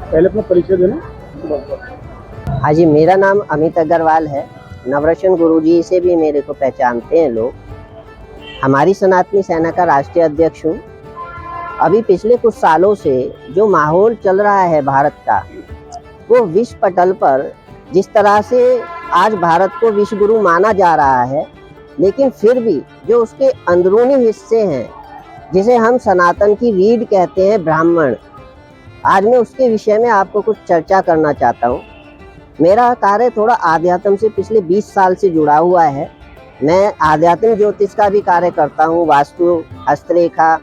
पहले अपना परिचय देना। हाँ जी, मेरा नाम अमित अग्रवाल है। नवरशन गुरुजी से भी मेरे को पहचानते हैं लोग। हमारी सनातनी सेना का राष्ट्रीय अध्यक्ष हूँ। अभी पिछले कुछ सालों से जो माहौल चल रहा है भारत का, वो विश्व पटल पर जिस तरह से आज भारत को विश्व गुरु माना जा रहा है, लेकिन फिर भी जो उसके अंदरूनी हिस्से हैं, जिसे हम सनातन की रीढ़ कहते हैं, ब्राह्मण, आज मैं उसके विषय में आपको कुछ चर्चा करना चाहता हूँ। मेरा कार्य थोड़ा आध्यात्म से पिछले 20 साल से जुड़ा हुआ है। मैं आध्यात्मिक ज्योतिष का भी कार्य करता हूँ, वास्तु, हस्तरेखा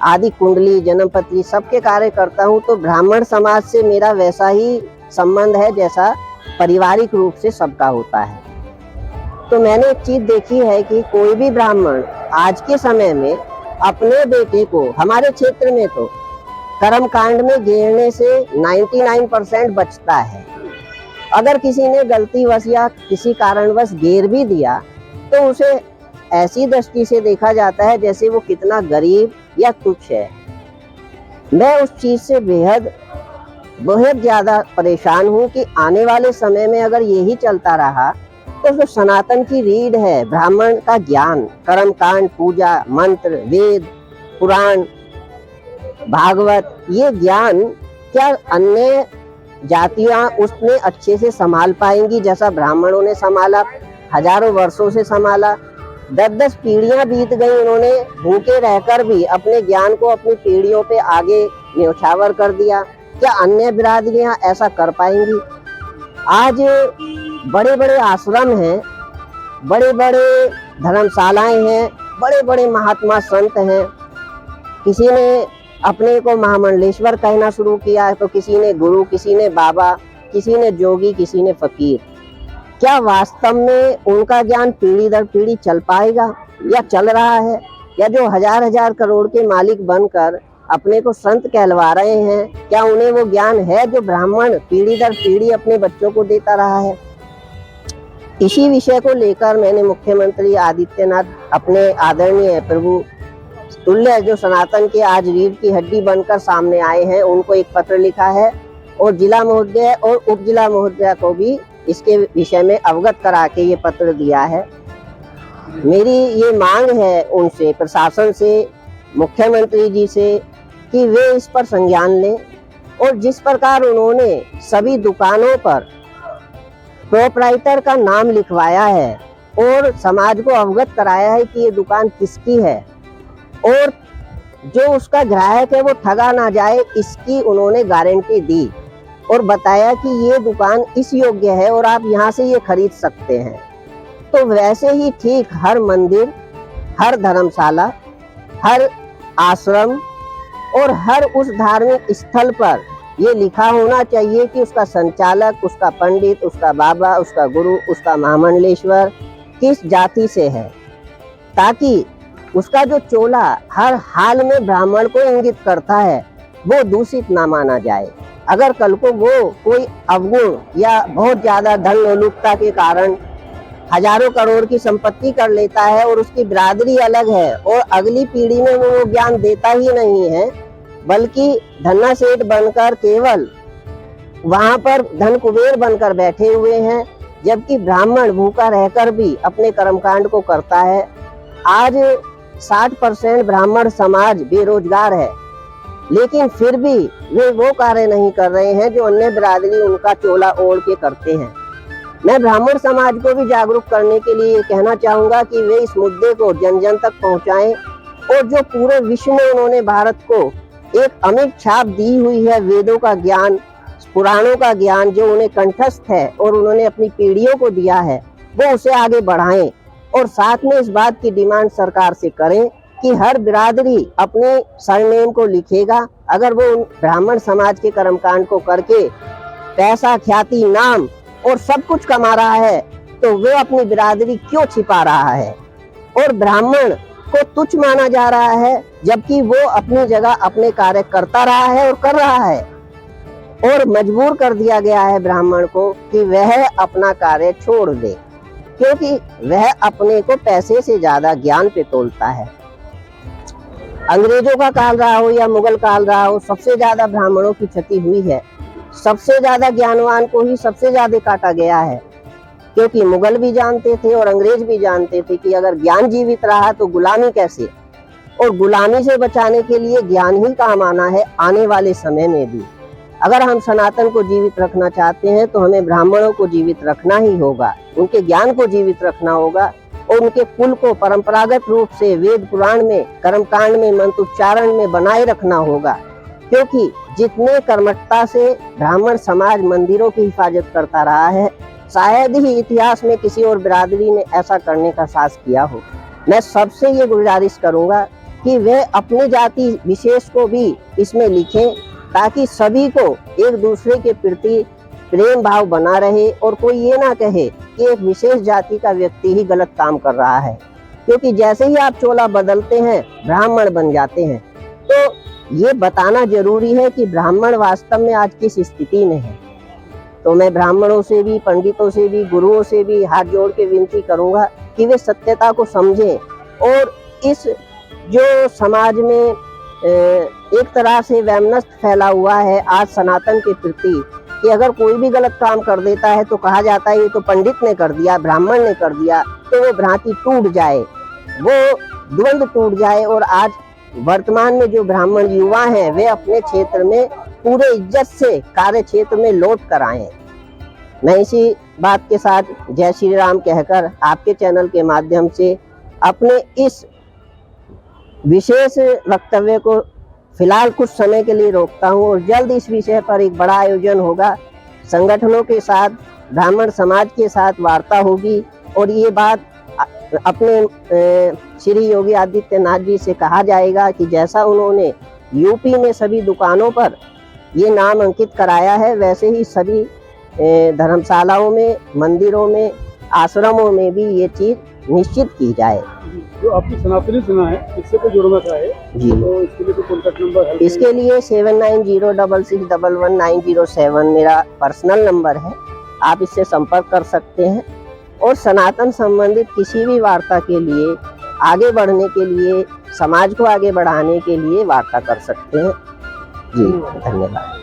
आदि, कुंडली, जन्मपत्री सबके कार्य करता हूँ। तो ब्राह्मण समाज से मेरा वैसा ही संबंध है जैसा पारिवारिक रूप से सबका होता है। तो मैंने एक चीज देखी है कि कोई भी ब्राह्मण आज के समय में अपने बेटे को, हमारे क्षेत्र में तो कर्म कांड में घेरने से 99% बचता है। अगर किसी ने गलतीवश या किसी कारणवश घेर भी दिया तो उसे ऐसी दृष्टि से देखा जाता है जैसे वो कितना गरीब या तुच्छ है। मैं उस चीज से बहुत ज्यादा परेशान हूँ कि आने वाले समय में अगर यही चलता रहा तो जो सनातन की रीढ़ है, ब्राह्मण का ज्ञान, कर्म कांड, पूजा, मंत्र, वेद, पुराण, भागवत, ये ज्ञान क्या अन्य जातियां उसमें अच्छे से संभाल पाएंगी जैसा ब्राह्मणों ने संभाला, हजारों वर्षों से संभाला। 10-10 पीढ़ियां बीत गई, उन्होंने भूखे रहकर भी अपने ज्ञान को अपनी पीढ़ियों पे आगे न्यौछावर कर दिया। क्या अन्य बिरादरियां ऐसा कर पाएंगी? आज बड़े बड़े आश्रम हैं, बड़े बड़े धर्मशालाएं हैं, बड़े बड़े महात्मा संत हैं। किसी ने अपने को महामंडलेश्वर कहना शुरू किया है, तो किसी ने गुरु, किसी ने बाबा, किसी ने जोगी, किसी ने फकीर। क्या वास्तव में उनका ज्ञान पीढ़ी दर पीढ़ी चल पाएगा या चल रहा है? या जो हजार करोड़ के मालिक बनकर अपने को संत कहलवा रहे हैं, क्या उन्हें वो ज्ञान है जो ब्राह्मण पीढ़ी दर पीढ़ी अपने बच्चों को देता रहा है? इसी विषय को लेकर मैंने मुख्यमंत्री आदित्यनाथ, अपने आदरणीय प्रभु तुल्य जो सनातन के आज रीढ़ की हड्डी बनकर सामने आए हैं, उनको एक पत्र लिखा है और जिला महोदय और उप जिला महोदय को भी इसके विषय में अवगत करा के ये पत्र दिया है। मेरी ये मांग है उनसे, प्रशासन से, मुख्यमंत्री जी से, कि वे इस पर संज्ञान लें और जिस प्रकार उन्होंने सभी दुकानों पर प्रोपराइटर का नाम लिखवाया है और समाज को अवगत कराया है कि ये दुकान किसकी है और जो उसका ग्राहक है वो ठगा ना जाए, इसकी उन्होंने गारंटी दी और बताया कि ये दुकान इस योग्य है और आप यहाँ से ये खरीद सकते हैं। तो वैसे ही ठीक हर मंदिर, हर धर्मशाला, हर आश्रम और हर उस धार्मिक स्थल पर ये लिखा होना चाहिए कि उसका संचालक, उसका पंडित, उसका बाबा, उसका गुरु, उसका महामंडलेश्वर किस जाति से है, ताकि उसका जो चोला हर हाल में ब्राह्मण को इंगित करता है वो दूषित ना माना जाए। अगर कल को वो कोई अवगुण या बहुत ज्यादा धन लोलुपता के कारण हजारों करोड़ की संपत्ति कर लेता है और उसकी बिरादरी अलग है और अगली पीढ़ी में वो ज्ञान देता ही नहीं है, बल्कि धन्ना सेठ बनकर केवल वहां पर धन कुबेर बनकर बैठे हुए हैं, जबकि ब्राह्मण भूखा रहकर भी अपने कर्मकांड को करता है। आज 60% ब्राह्मण समाज बेरोजगार है, लेकिन फिर भी वे वो कार्य नहीं कर रहे हैं जो अन्य बिरादरी उनका चोला ओढ़ के करते हैं। मैं ब्राह्मण समाज को भी जागरूक करने के लिए कहना चाहूंगा कि वे इस मुद्दे को जन जन तक पहुंचाएं और जो पूरे विश्व में उन्होंने भारत को एक अमिट छाप दी हुई है, वेदों का ज्ञान, पुराणों का ज्ञान जो उन्हें कंठस्थ है और उन्होंने अपनी पीढ़ियों को दिया है, वो उसे आगे बढ़ाएं और साथ में इस बात की डिमांड सरकार से करें कि हर बिरादरी अपने सरनेम को लिखेगा। अगर वो ब्राह्मण समाज के कर्मकांड को करके पैसा, ख्याति, नाम और सब कुछ कमा रहा है तो वे अपनी बिरादरी क्यों छिपा रहा है और ब्राह्मण को तुच्छ माना जा रहा है, जबकि वो अपनी जगह अपने कार्य करता रहा है और कर रहा है। और मजबूर कर दिया गया है ब्राह्मण को कि वह अपना कार्य छोड़ दे, क्योंकि वह अपने को पैसे से ज्यादा ज्ञान पे तोलता है। अंग्रेजों का काल रहा हो या मुगल काल रहा हो, सबसे ज्यादा ब्राह्मणों की क्षति हुई है। सबसे ज्यादा ज्ञानवान को ही सबसे ज्यादा काटा गया है, क्योंकि मुगल भी जानते थे और अंग्रेज भी जानते थे कि अगर ज्ञान जीवित रहा तो गुलामी कैसे, और गुलामी से बचाने के लिए ज्ञान ही काम आना है आने वाले समय में भी। अगर हम सनातन को जीवित रखना चाहते हैं तो हमें ब्राह्मणों को जीवित रखना ही होगा, उनके ज्ञान को जीवित रखना होगा और उनके कुल को परंपरागत रूप से वेद पुराण में, कर्मकांड में, मंत्र उच्चारण में बनाए रखना होगा। क्योंकि जितने कर्मठता से ब्राह्मण समाज मंदिरों की हिफाजत करता रहा है, शायद ही इतिहास में किसी और बिरादरी ने ऐसा करने का साहस किया हो। मैं सबसे ये गुजारिश करूंगा कि वे अपने जाति विशेष को भी इसमें लिखें, ताकि सभी को एक दूसरे के प्रति प्रेम भाव बना रहे और कोई ये ना कहे कि एक विशेष जाति का व्यक्ति ही गलत काम कर रहा है। क्योंकि जैसे ही आप चोला बदलते हैं ब्राह्मण बन जाते हैं। तो ये बताना जरूरी है कि ब्राह्मण वास्तव में आज किस स्थिति में है। तो मैं ब्राह्मणों से भी, पंडितों से भी, गुरुओं से भी हाथ जोड़ के विनती करूंगा कि वे सत्यता को समझें और इस जो समाज में एक तरह से वैमनस्य फैला हुआ है आज सनातन के प्रति, कि अगर कोई भी गलत काम कर देता है तो कहा जाता है ये तो पंडित ने कर दिया, ब्राह्मण ने कर दिया, तो वो भ्रांति टूट जाए, वो द्वंद्व टूट जाए और आज वर्तमान में जो ब्राह्मण युवा हैं वे अपने क्षेत्र में पूरे इज्जत से कार्य क्षेत्र में लौट कर आए। मैं इसी बात के साथ जय श्री राम कहकर आपके चैनल के माध्यम से अपने इस विशेष वक्तव्य को फिलहाल कुछ समय के लिए रोकता हूं और जल्द इस विषय पर एक बड़ा आयोजन होगा। संगठनों के साथ, ब्राह्मण समाज के साथ वार्ता होगी और ये बात अपने श्री योगी आदित्यनाथ जी से कहा जाएगा कि जैसा उन्होंने यूपी में सभी दुकानों पर ये नाम अंकित कराया है, वैसे ही सभी धर्मशालाओं में, मंदिरों में, आश्रमों में भी ये चीज निश्चित की जाए। जो आपकी सनातनी सेना है, इससे को जोड़ना चाहे जी, तो इसके लिए कोई कॉन्टैक्ट नंबर है? इसके लिए 7906611907 मेरा पर्सनल नंबर है, आप इससे संपर्क कर सकते हैं और सनातन संबंधित किसी भी वार्ता के लिए, आगे बढ़ने के लिए, समाज को आगे बढ़ाने के लिए वार्ता कर सकते हैं। जी, धन्यवाद।